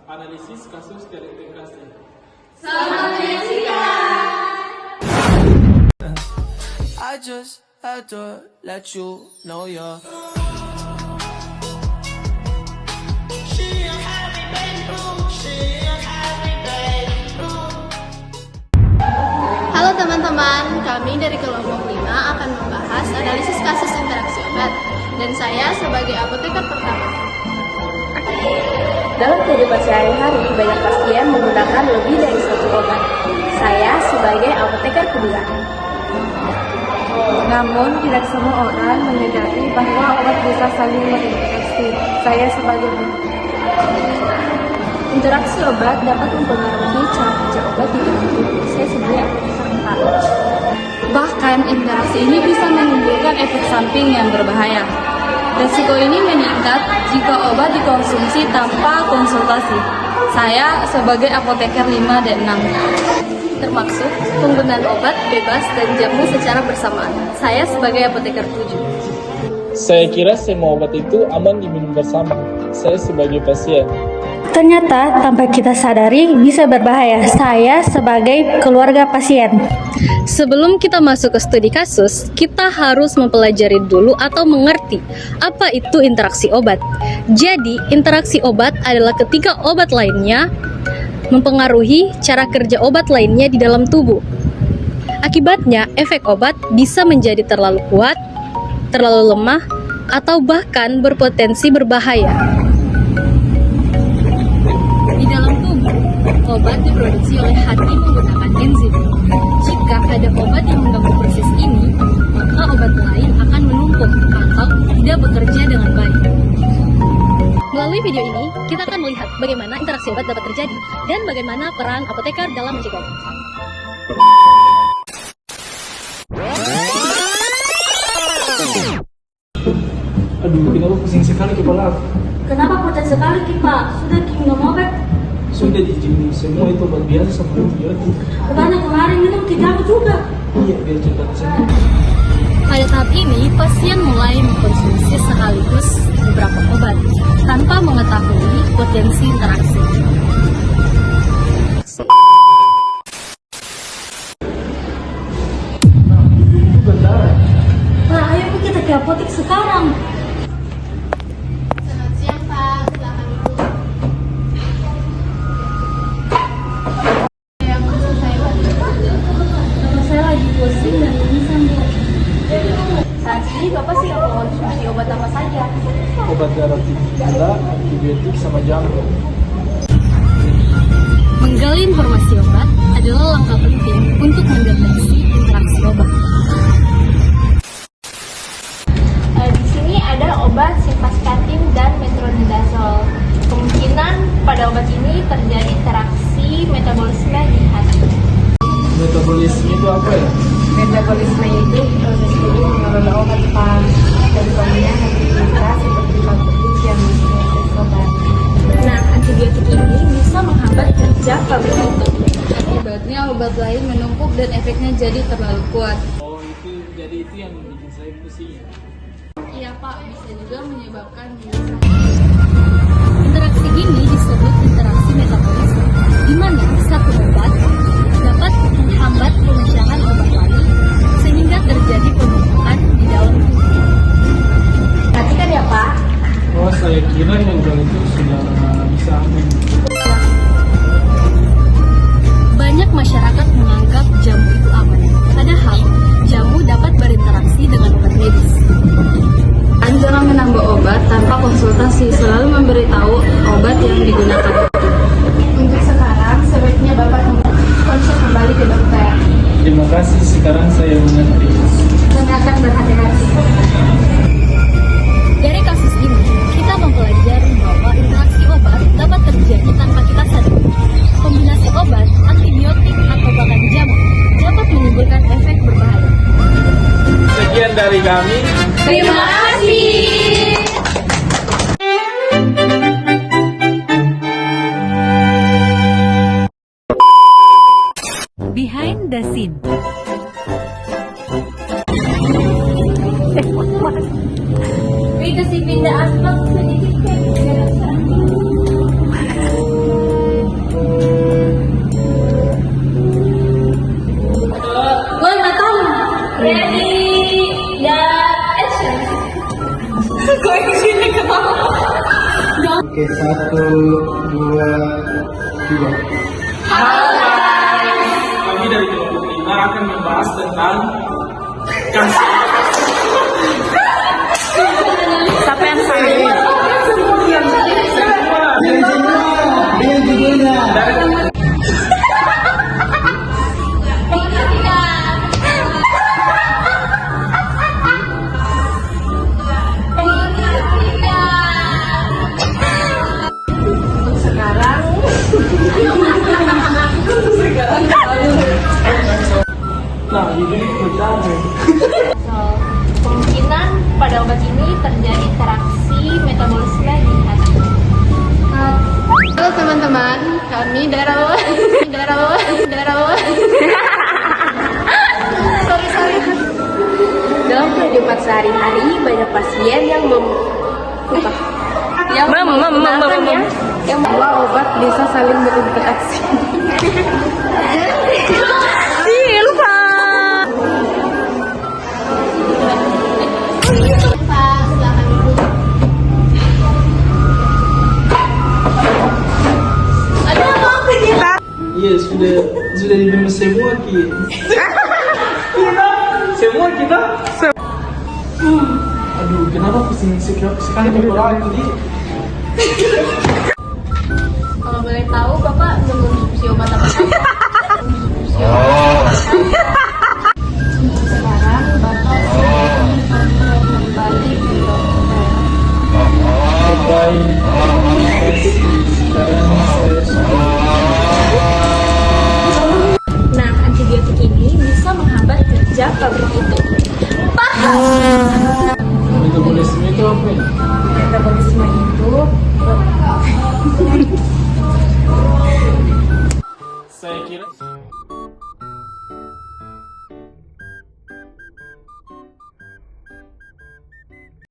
Analisis kasus telekomunikasi. Selamat menyaksikan. I just had to let you know you're Halo teman-teman, kami dari kelompok 5 akan membahas analisis kasus interaksi obat. Dan saya sebagai apoteker pertama. Dalam kehidupan sehari-hari, banyak pasien menggunakan lebih dari satu obat. Saya sebagai apoteker kedua. Namun, tidak semua orang menyadari bahwa obat bisa saling berinteraksi. Saya sebagai Interaksi obat dapat mempengaruhi cara kerja obat di dalam tubuh. Saya sebagai apoteker empat. bahkan interaksi ini bisa menimbulkan efek samping yang berbahaya. Resiko ini meningkat jika obat dikonsumsi tanpa konsultasi. Saya sebagai apoteker 5 dan 6. Termaksud penggunaan obat bebas dan jamu secara bersamaan. Saya sebagai apoteker 7. Saya kira semua obat itu aman diminum bersama. Saya sebagai pasien. Ternyata tanpa kita sadari bisa berbahaya. Saya sebagai keluarga pasien. Sebelum kita masuk ke studi kasus, kita harus mempelajari dulu atau mengerti apa itu interaksi obat. Jadi, interaksi obat adalah ketika obat lainnya mempengaruhi cara kerja obat lainnya di dalam tubuh. Akibatnya, efek obat bisa menjadi terlalu kuat, terlalu lemah, atau bahkan berpotensi berbahaya. Di dalam tubuh, obat diproduksi oleh hati menggunakan enzim. Jika ada obat yang mengganggu proses ini, maka obat lain akan menumpuk atau tidak bekerja dengan baik. Melalui video ini, kita akan melihat bagaimana interaksi obat dapat terjadi dan bagaimana peran apoteker dalam mencegah. Aduh, kenapa pusing sekali kepala aku? Kenapa pucat sekali, Pak? Sudah minum obat? Sudah dijamin semua itu obat biasa sama antibiotik. Bukannya kemarin minum kejamu juga? Iya, biar cepat sembuh. Pada tahap ini, pasien mulai mengkonsumsi sekaligus beberapa obat tanpa mengetahui potensi interaksi. Nah, ayo kita ke apotek sekarang. Selamat siang Pak, silakan duduk. Yang bisa saya bantu Pak? Bapak saya lagi pusing dan pingsan, Bu. Saat ini Bapak sih mengkonsumsi obat apa saja? Obat darah tinggi gula, antibiotik sama jamu. Menggali informasi obat adalah langkah penting untuk mendeteksi interaksi obat. Di sini ada obat simvastatin dan metronidazole. Kemungkinan pada obat ini terjadi interaksi metabolisme di hati. Metabolisme itu apa ya? metabolisme itu proses tubuh mengelola obat Pak. Contohnya aktivitas seperti pabrik yang memproses obat. Nah, antibiotik ini bisa menghambat kerja pabrik itu. Akibatnya obat lain menumpuk dan efeknya jadi terlalu kuat. Oh, jadi itu yang bikin saya pusing ya? Iya Pak, bisa juga menyebabkan Interaksi ini disebut interaksi metabolisme, di mana satu obat dapat menghambat pemecahan obat lain sehingga terjadi penumpukan di dalam tubuh. Perhatikan ya Pak. Oh, saya kira yang jual itu sudah bisa aman. Banyak masyarakat menganggap jamu itu aman, padahal jamu dapat berinteraksi dengan obat medis. Jangan menambah obat tanpa konsultasi, selalu memberitahu obat yang digunakan. Untuk sekarang, sebaiknya Bapak konsul kembali ke dokter. Terima kasih, sekarang saya mengerti. Kami akan berhati-hati. Dari kasus ini, kita mempelajari bahwa interaksi obat dapat terjadi tanpa kita sadari. Kombinasi obat, antibiotik, atau bahkan jamu dapat menimbulkan efek berbahaya. Sekian dari kami. Terima kasih. Behind the scene. Kasih pindah asbak sedikit. Ready, dan action. Oke, 1, 2, 3. Kami dari kelompok 5 akan membahas tentang kasih. Siapa yang salah? Dengan judulnya. Nah, ini berjalan. Kemungkinan pada obat ini terjadi interaksi metabolisme di hati. Halo teman-teman, kami darah sorry. Dalam kehidupan sehari-hari banyak pasien yang bahwa obat bisa saling berinteraksi. Iya, sudah diminum semua ki. Semua kita. Aduh, kenapa pusing sekali kepala tadi? Kalau boleh tahu, Bapak mengonsumsi obat apa saja? Sekarang Bapak kembali ke dokter. Baik. Nah, antibiotik ini bisa menghambat kerja pabrik itu. Metabolisme itu apa ya? Metabolisme itu